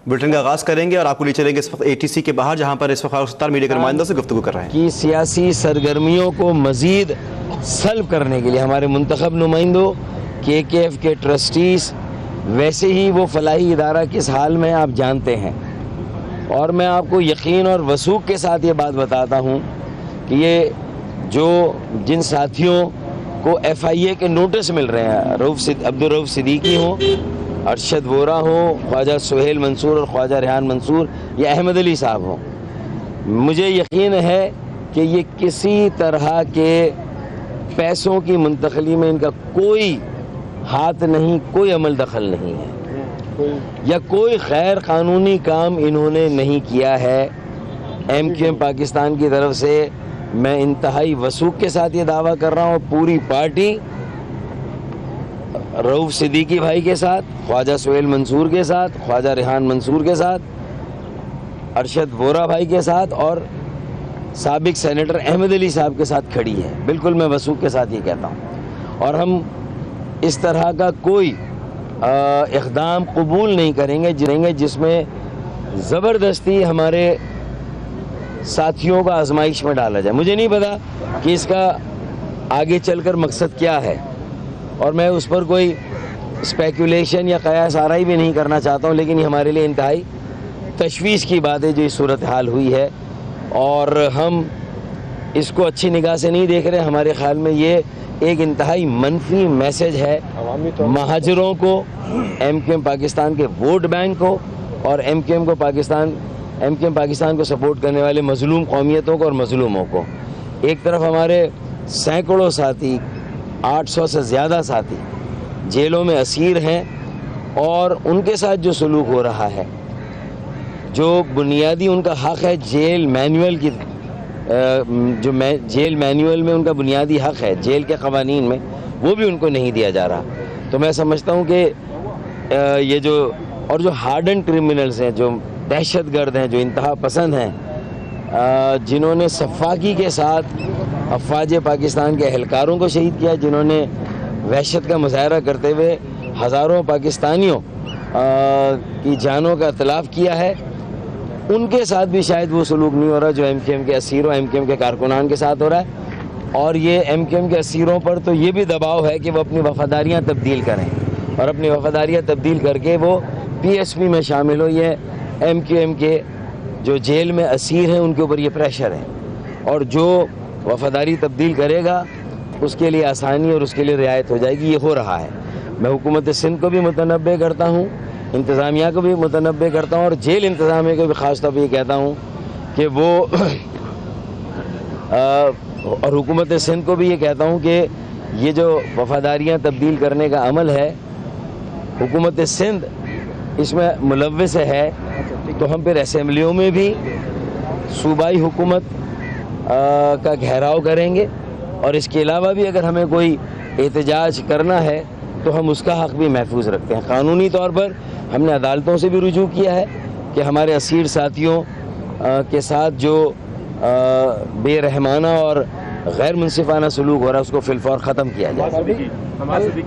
Bulletin کا آغاز کریں گے اور آپ کو لے چلیں گے اس وقت ATC کے باہر، جہاں پر اس وقت فاروق ستار میڈیا کے نمائندوں سے گفتگو کر رہے ہیں کہ سیاسی سرگرمیوں کو مزید سلب کرنے کے لیے ہمارے منتخب نمائندوں KKF کے ٹرسٹیز، ویسے ہی وہ فلاحی ادارہ کس حال میں آپ جانتے ہیں، اور میں آپ کو یقین اور وثوق کے ساتھ یہ بات بتاتا ہوں کہ یہ جن ساتھیوں کو FIA کے نوٹس مل رہے ہیں، عبدالرؤف صدیقی ہوں، ارشد وورا ہوں، خواجہ سہیل منصور اور خواجہ ریحان منصور یا احمد علی صاحب ہوں، مجھے یقین ہے کہ یہ کسی طرح کے پیسوں کی منتقلی میں ان کا کوئی ہاتھ نہیں، کوئی عمل دخل نہیں ہے، یا کوئی غیر قانونی کام انہوں نے نہیں کیا ہے۔ MQM پاکستان کی طرف سے میں انتہائی وثوق کے ساتھ یہ دعویٰ کر رہا ہوں، پوری پارٹی رؤوف صدیقی بھائی کے ساتھ، خواجہ سہیل منصور کے ساتھ، خواجہ ریحان منصور کے ساتھ، ارشد وورا بھائی کے ساتھ اور سابق سینیٹر احمد علی صاحب کے ساتھ کھڑی ہے۔ بالکل میں وثوق کے ساتھ یہ کہتا ہوں، اور ہم اس طرح کا کوئی اقدام قبول نہیں کریں گے جس میں زبردستی ہمارے ساتھیوں کا آزمائش میں ڈالا جائے۔ مجھے نہیں پتا کہ اس کا آگے چل کر مقصد کیا ہے، اور میں اس پر کوئی اسپیکولیشن یا قیاس آرائی بھی نہیں کرنا چاہتا ہوں، لیکن یہ ہمارے لیے انتہائی تشویش کی بات ہے جو اس صورتحال ہوئی ہے، اور ہم اس کو اچھی نگاہ سے نہیں دیکھ رہے۔ ہمارے خیال میں یہ ایک انتہائی منفی میسج ہے مہاجروں کو، MQM پاکستان کے ووٹ بینک کو، اور MQM پاکستان کو سپورٹ کرنے والے مظلوم قومیتوں کو اور مظلوموں کو۔ ایک طرف ہمارے سینکڑوں ساتھی، 800 سے زیادہ ساتھی جیلوں میں اسیر ہیں، اور ان کے ساتھ جو سلوک ہو رہا ہے، جو بنیادی ان کا حق ہے، جیل مینول میں ان کا بنیادی حق ہے، جیل کے قوانین میں، وہ بھی ان کو نہیں دیا جا رہا۔ تو میں سمجھتا ہوں کہ یہ جو ہارڈن کرمنلز ہیں، جو دہشت گرد ہیں، جو انتہا پسند ہیں، جنہوں نے سفاکی کے ساتھ افواج پاکستان کے اہلکاروں کو شہید کیا، جنہوں نے وحشت کا مظاہرہ کرتے ہوئے ہزاروں پاکستانیوں کی جانوں کا اتلاف کیا ہے، ان کے ساتھ بھی شاید وہ سلوک نہیں ہو رہا جو MQM کے اسیروں، MQM کے کارکنان کے ساتھ ہو رہا ہے۔ اور یہ MQM کے اسیروں پر تو یہ بھی دباؤ ہے کہ وہ اپنی وفاداریاں تبدیل کریں، اور اپنی وفاداریاں تبدیل کر کے وہ PSP میں شامل ہو۔ یہ MQM کے جو جیل میں اسیر ہیں ان کے اوپر یہ پریشر ہے، اور جو وفاداری تبدیل کرے گا اس کے لیے آسانی اور اس کے لیے رعایت ہو جائے گی۔ یہ ہو رہا ہے۔ میں حکومت سندھ کو بھی متنبع کرتا ہوں، انتظامیہ کو بھی متنبع کرتا ہوں، اور جیل انتظامیہ کو بھی خاص طور پہ یہ کہتا ہوں کہ وہ اور حکومت سندھ کو بھی یہ کہتا ہوں کہ یہ جو وفاداریاں تبدیل کرنے کا عمل ہے، حکومت سندھ اس میں ملوث ہے، تو ہم پھر اسمبلیوں میں بھی صوبائی حکومت کا گھیراؤ کریں گے، اور اس کے علاوہ بھی اگر ہمیں کوئی احتجاج کرنا ہے تو ہم اس کا حق بھی محفوظ رکھتے ہیں۔ قانونی طور پر ہم نے عدالتوں سے بھی رجوع کیا ہے کہ ہمارے اسیر ساتھیوں کے ساتھ جو بے رحمانہ اور غیر منصفانہ سلوک ہو رہا ہے اس کو فی الفور ختم کیا جائے۔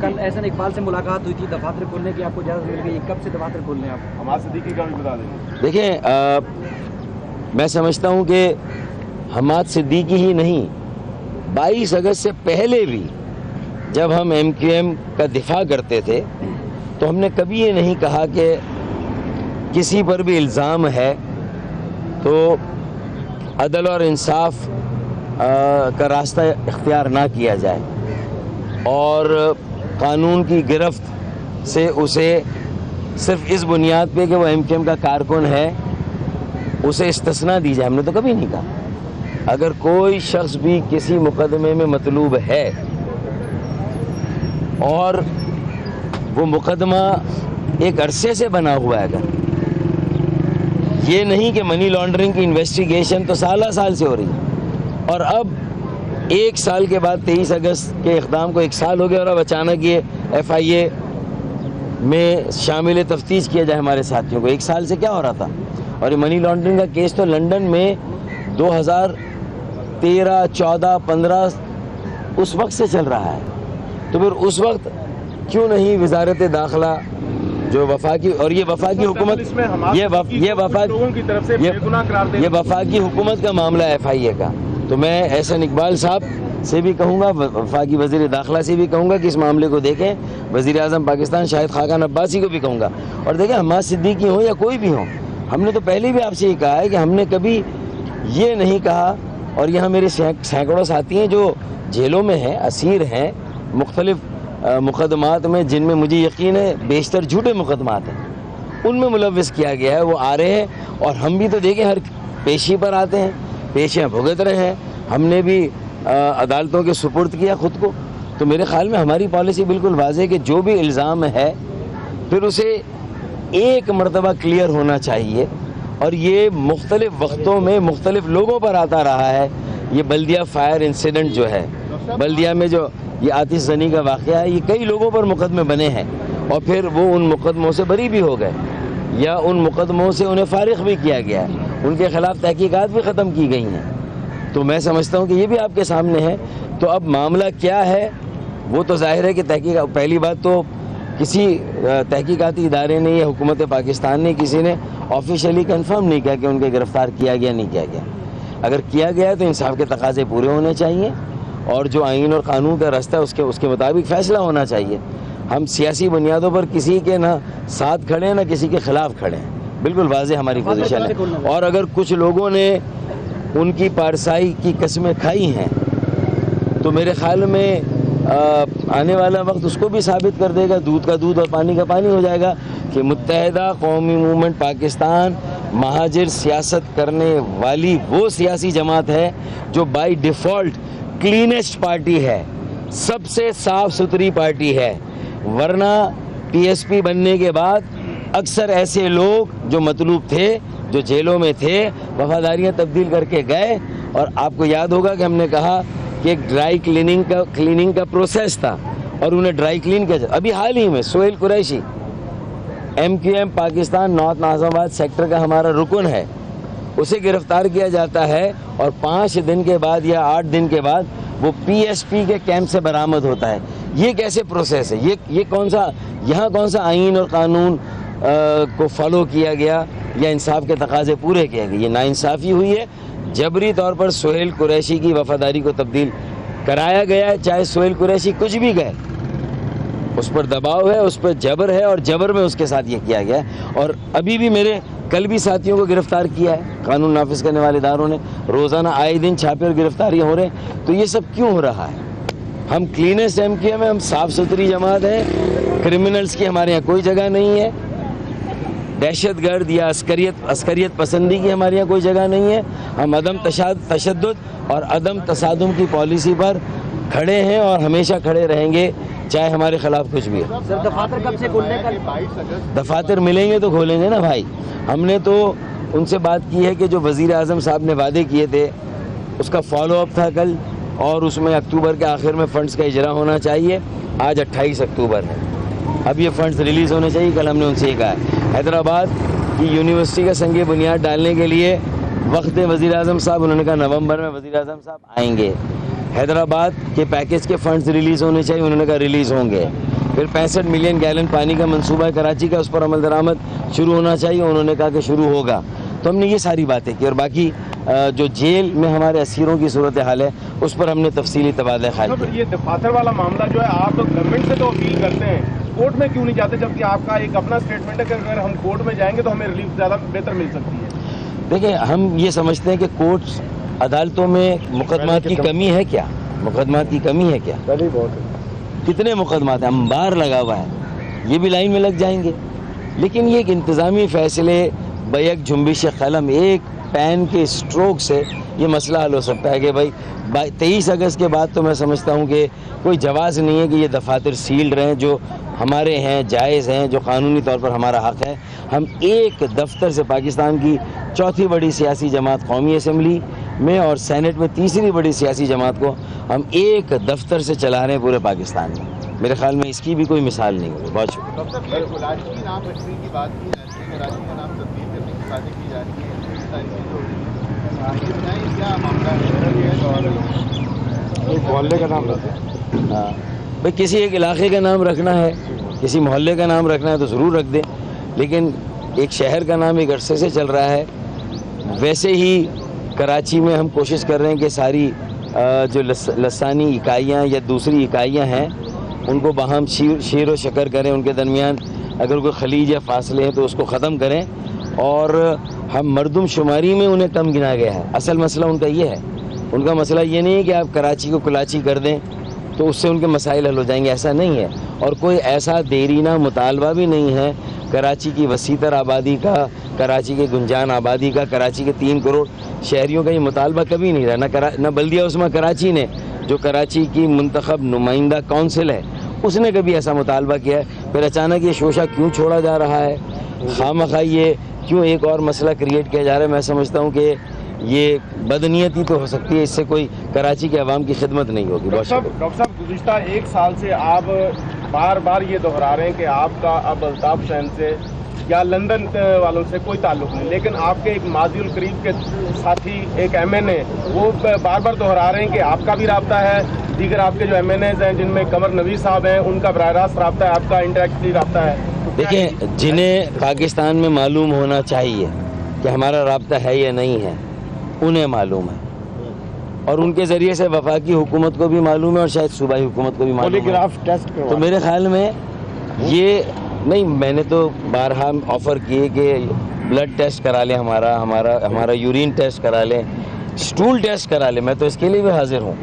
کل احسن اقبال سے ملاقات ہوئی تھی، دفاتر کھولنے کی آپ کو اجازت مل گئی، کب سے دفاتر کھولنے ہیں آپ؟ حماد صدیقی کا بھی بتا دیں۔ دیکھیں، میں سمجھتا ہوں کہ حماد صدیقی ہی نہیں، 22 اگست سے پہلے بھی جب ہم MQM کا دفاع کرتے تھے تو ہم نے کبھی یہ نہیں کہا کہ کسی پر بھی الزام ہے تو عدل اور انصاف کا راستہ اختیار نہ کیا جائے، اور قانون کی گرفت سے اسے صرف اس بنیاد پہ کہ وہ MQM کا کارکن ہے اسے استثناء دی جائے۔ ہم نے تو کبھی نہیں کہا۔ اگر کوئی شخص بھی کسی مقدمے میں مطلوب ہے اور وہ مقدمہ ایک عرصے سے بنا ہوا ہے، اگر یہ نہیں کہ منی لانڈرنگ کی انویسٹیگیشن تو سالہ سال سے ہو رہی ہے، اور اب 1 سال کے بعد 23 اگست کے اقدام کو 1 سال ہو گیا، اور اب اچانک یہ FIA میں شامل تفتیش کیا جائے ہمارے ساتھیوں کو۔ 1 سال سے کیا ہو رہا تھا؟ اور یہ منی لانڈرنگ کا کیس تو لنڈن میں 2013، 14، 15 اس وقت سے چل رہا ہے، تو پھر اس وقت کیوں نہیں وزارت داخلہ جو وفاقی اور یہ وفاقی حکومت یہ وفاقی حکومت کا معاملہ ہے FIA کا. تو میں احسن اقبال صاحب سے بھی کہوں گا, وفاقی وزیر داخلہ سے بھی کہوں گا کہ اس معاملے کو دیکھیں. وزیر اعظم پاکستان شاہد خاقان عباسی کو بھی کہوں گا. اور دیکھیں حماد صدیقی ہوں یا کوئی بھی ہوں, ہم نے تو پہلے بھی آپ سے یہ کہا ہے کہ ہم نے کبھی یہ نہیں کہا, اور یہاں میرے سینکڑوں ساتھی ہیں جو جیلوں میں ہیں, اسیر ہیں مختلف مقدمات میں, جن میں مجھے یقین ہے بیشتر جھوٹے مقدمات ہیں, ان میں ملوث کیا گیا ہے. وہ آ رہے ہیں اور ہم بھی تو دیکھیں ہر پیشی پر آتے ہیں, پیشیاں بھگت رہے ہیں. ہم نے بھی عدالتوں کے سپرد کیا خود کو. تو میرے خیال میں ہماری پالیسی بالکل واضح ہے کہ جو بھی الزام ہے پھر اسے ایک مرتبہ کلیئر ہونا چاہیے. اور یہ مختلف وقتوں میں مختلف لوگوں پر آتا رہا ہے. یہ بلدیہ فائر انسیڈنٹ جو ہے, بلدیہ میں جو یہ آتش زنی کا واقعہ ہے, یہ کئی لوگوں پر مقدمے بنے ہیں اور پھر وہ ان مقدموں سے بری بھی ہو گئے, یا ان مقدموں سے انہیں فارغ بھی کیا گیا ہے, ان کے خلاف تحقیقات بھی ختم کی گئی ہیں. تو میں سمجھتا ہوں کہ یہ بھی آپ کے سامنے ہے. تو اب معاملہ کیا ہے وہ تو ظاہر ہے کہ تحقیق, پہلی بات تو کسی تحقیقاتی ادارے نے یا حکومت پاکستان نے کسی نے آفیشیلی کنفرم نہیں کیا کہ ان کے گرفتار کیا گیا نہیں کیا گیا. اگر کیا گیا ہے تو انصاف کے تقاضے پورے ہونے چاہیے, اور جو آئین اور قانون کا راستہ ہے اس کے مطابق فیصلہ ہونا چاہیے. ہم سیاسی بنیادوں پر کسی کے نہ ساتھ کھڑے ہیں نہ کسی کے خلاف کھڑے ہیں, بالکل واضح ہماری پوزیشن ہے. اور اگر کچھ لوگوں نے ان کی پارسائی کی قسمیں کھائی ہیں تو میرے خیال میں آنے والا وقت اس کو بھی ثابت کر دے گا, دودھ کا دودھ اور پانی کا پانی ہو جائے گا, کہ متحدہ قومی موومنٹ پاکستان مہاجر سیاست کرنے والی وہ سیاسی جماعت ہے جو بائی ڈیفالٹ کلینسٹ پارٹی ہے, سب سے صاف ستھری پارٹی ہے. ورنہ PSP بننے کے بعد اکثر ایسے لوگ جو مطلوب تھے, جو جیلوں میں تھے, وفاداریاں تبدیل کر کے گئے. اور آپ کو یاد ہوگا کہ ہم نے کہا کہ ایک ڈرائی کلیننگ کا پروسیس تھا, اور انہیں ڈرائی کلین کیا جاتا. ابھی حال ہی میں سہیل قریشی MQM پاکستان نارتھ ناظم آباد سیکٹر کا ہمارا رکن ہے, اسے گرفتار کیا جاتا ہے اور 5 دن کے بعد یا 8 دن کے بعد وہ PSP کے کیمپ سے برآمد ہوتا ہے. یہ کیسے پروسیس ہے؟ یہ کون سا یہاں کون سا آئین اور قانون کو فالو کیا گیا یا انصاف کے تقاضے پورے کیے گئے؟ یہ ناانصافی ہوئی ہے. جبری طور پر سہیل قریشی کی وفاداری کو تبدیل کرایا گیا ہے, چاہے سہیل قریشی کچھ بھی گئے, اس پر دباؤ ہے, اس پر جبر ہے, اور جبر میں اس کے ساتھ یہ کیا گیا ہے. اور ابھی بھی میرے کل بھی ساتھیوں کو گرفتار کیا ہے قانون نافذ کرنے والے اداروں نے, روزانہ آئے دن چھاپے اور گرفتاریاں ہو رہے ہیں. تو یہ سب کیوں ہو رہا ہے؟ ہم کلینسٹ MQM میں, ہم صاف ستھری جماعت ہیں, کرمنلز کی ہمارے یہاں کوئی جگہ نہیں ہے, دہشت گرد یا عسکریت پسندی کی ہمارے یہاں کوئی جگہ نہیں ہے. ہم عدم تشدد اور عدم تصادم کی پالیسی پر کھڑے ہیں اور ہمیشہ کھڑے رہیں گے, چاہے ہمارے خلاف کچھ بھی ہے. سر دفاتر کب سے کھولنے کا؟ دفاتر ملیں گے تو کھولیں گے نا بھائی. ہم نے تو ان سے بات کی ہے کہ جو وزیر اعظم صاحب نے وعدے کیے تھے اس کا فالو اپ تھا کل, اور اس میں اکتوبر کے آخر میں فنڈز کا اجرا ہونا چاہیے. آج 28 اکتوبر ہے, اب یہ فنڈز ریلیز ہونے چاہیے. کل ہم نے ان سے یہ کہا ہے حیدرآباد کی یونیورسٹی کا سنگ بنیاد ڈالنے کے لیے وقت وزیر اعظم صاحب, انہوں نے کہا نومبر میں وزیر اعظم صاحب آئیں گے. حیدرآباد کے پیکیج کے فنڈز ریلیز ہونے چاہیے, انہوں نے کہا ریلیز ہوں گے. پھر 65 ملین گیلن پانی کا منصوبہ ہے کراچی کا, اس پر عمل درآمد شروع ہونا چاہیے, انہوں نے کہا کہ شروع ہوگا. تو ہم نے یہ ساری باتیں کی. اور باقی جو جیل میں ہمارے اسیروں کی صورتحال ہے اس پر ہم نے تفصیلی تبادلہ خیال کیا. یہ دفاتر والا معاملہ جو ہے, آپ تو گورنمنٹ سے تو اپیل کرتے ہیں, کورٹ میں کیوں نہیں جاتے, جبکہ آپ کا ایک اپنا اسٹیٹمنٹ ہے کہ اگر ہم کورٹ میں جائیں گے تو ہمیں ریلیف زیادہ بہتر مل سکتی ہے؟ دیکھیں, ہم یہ سمجھتے ہیں کہ کورٹس عدالتوں میں مقدمات کی کمی ہے کیا؟ مقدمات کی کمی ہے کیا؟ کتنے مقدمات ہیں, انبار لگا ہوا ہے, یہ بھی لائن میں لگ جائیں گے. لیکن یہ ایک انتظامی فیصلے بیک جنبش قلم, ایک پین کے اسٹروک سے یہ مسئلہ حل ہو سکتا ہے کہ بھائی 23 اگست کے بعد تو میں سمجھتا ہوں کہ کوئی جواز نہیں ہے کہ یہ دفاتر سیلڈ رہیں, جو ہمارے ہیں, جائز ہیں, جو قانونی طور پر ہمارا حق ہے. ہم ایک دفتر سے, پاکستان کی چوتھی بڑی سیاسی جماعت قومی اسمبلی میں اور سینٹ میں تیسری بڑی سیاسی جماعت کو ہم ایک دفتر سے چلا رہے ہیں پورے پاکستان میں. میرے خیال میں اس کی بھی کوئی مثال نہیں ہوگی. بہت شکریہ. محلے کا نام ہاں بھائی, کسی ایک علاقے کا نام رکھنا ہے کسی محلے کا نام رکھنا ہے تو ضرور رکھ دیں، لیکن ایک شہر کا نام ایک عرصے سے چل رہا ہے۔ ویسے ہی کراچی میں ہم کوشش کر رہے ہیں کہ ساری جو لسانی اکائیاں یا دوسری اکائیاں ہیں ان کو باہم شیر و شکر کریں، ان کے درمیان اگر کوئی خلیج یا فاصلے ہیں تو اس کو ختم کریں، اور ہم مردم شماری میں انہیں کم گنا گیا ہے۔ اصل مسئلہ ان کا یہ ہے، ان کا مسئلہ یہ نہیں ہے کہ آپ کراچی کو کلاچی کر دیں تو اس سے ان کے مسائل حل ہو جائیں گے، ایسا نہیں ہے، اور کوئی ایسا دیرینہ مطالبہ بھی نہیں ہے کراچی کی وسیع تر آبادی کا، کراچی کے گنجان آبادی کا، کراچی کے 3 کروڑ شہریوں کا یہ مطالبہ کبھی نہیں رہا۔ نہ بلدیہ عظمیٰ کراچی نے، جو کراچی کی منتخب نمائندہ کونسل ہے، اس نے کبھی ایسا مطالبہ کیا ہے۔ پھر اچانک یہ شوشہ کیوں چھوڑا جا رہا ہے، خواہ یہ کیوں ایک اور مسئلہ کریٹ کیا جا رہا ہے؟ میں سمجھتا ہوں کہ یہ بدنیتی تو ہو سکتی ہے، اس سے کوئی کراچی کے عوام کی خدمت نہیں ہوگی۔ بہت شکریہ ڈاکٹر صاحب، گزشتہ 1 سال سے آپ بار بار یہ دہرا رہے ہیں کہ آپ کا اب الطاف حسین سے یا لندن والوں سے کوئی تعلق نہیں، لیکن آپ کے ایک ماضی القریب کے ساتھی ایک MNA وہ بار بار دہرا رہے ہیں کہ آپ کا بھی رابطہ ہے، دیگر آپ کے جو MNAs ہیں جن میں قمر نویر صاحب ہیں ان کا براہ راست رابطہ ہے، آپ کا انڈائریکٹلی رابطہ ہے۔ دیکھیں، جنہیں پاکستان میں معلوم ہونا چاہیے کہ ہمارا رابطہ ہے یا نہیں ہے انہیں معلوم ہے، اور ان کے ذریعے سے وفاقی حکومت کو بھی معلوم ہے اور شاید صوبائی حکومت کو بھی معلوم ہے۔ تو میرے خیال میں یہ نہیں، میں نے تو بارہا آفر کیے کہ بلڈ ٹیسٹ کرا لیں، ہمارا یورین ٹیسٹ کرا لیں، اسٹول ٹیسٹ کرا لیں، میں تو اس کے لیے بھی حاضر ہوں۔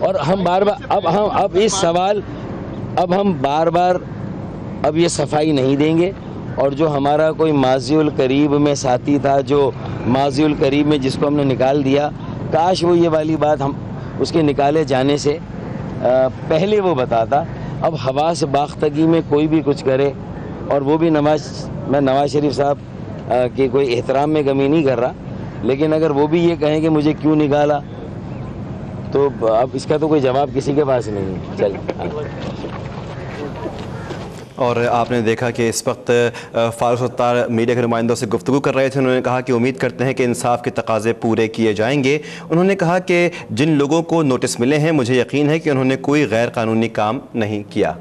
اور ہم بار بار اب اس سوال ہم بار بار اب یہ صفائی نہیں دیں گے، اور جو ہمارا کوئی ماضی القریب میں ساتھی تھا، جو ماضی القریب میں جس کو ہم نے نکال دیا، کاش وہ یہ والی بات ہم اس کے نکالے جانے سے پہلے وہ بتاتا۔ اب حواس باختگی میں کوئی بھی کچھ کرے، اور وہ بھی میں نواز شریف صاحب کے کوئی احترام میں کمی نہیں کر رہا، لیکن اگر وہ بھی یہ کہیں کہ مجھے کیوں نکالا تو اب اس کا تو کوئی جواب کسی کے پاس نہیں ہے۔ چل اور آپ نے دیکھا کہ اس وقت فاروق ستار میڈیا کے نمائندوں سے گفتگو کر رہے تھے، انہوں نے کہا کہ امید کرتے ہیں کہ انصاف کے تقاضے پورے کیے جائیں گے۔ انہوں نے کہا کہ جن لوگوں کو نوٹس ملے ہیں مجھے یقین ہے کہ انہوں نے کوئی غیر قانونی کام نہیں کیا۔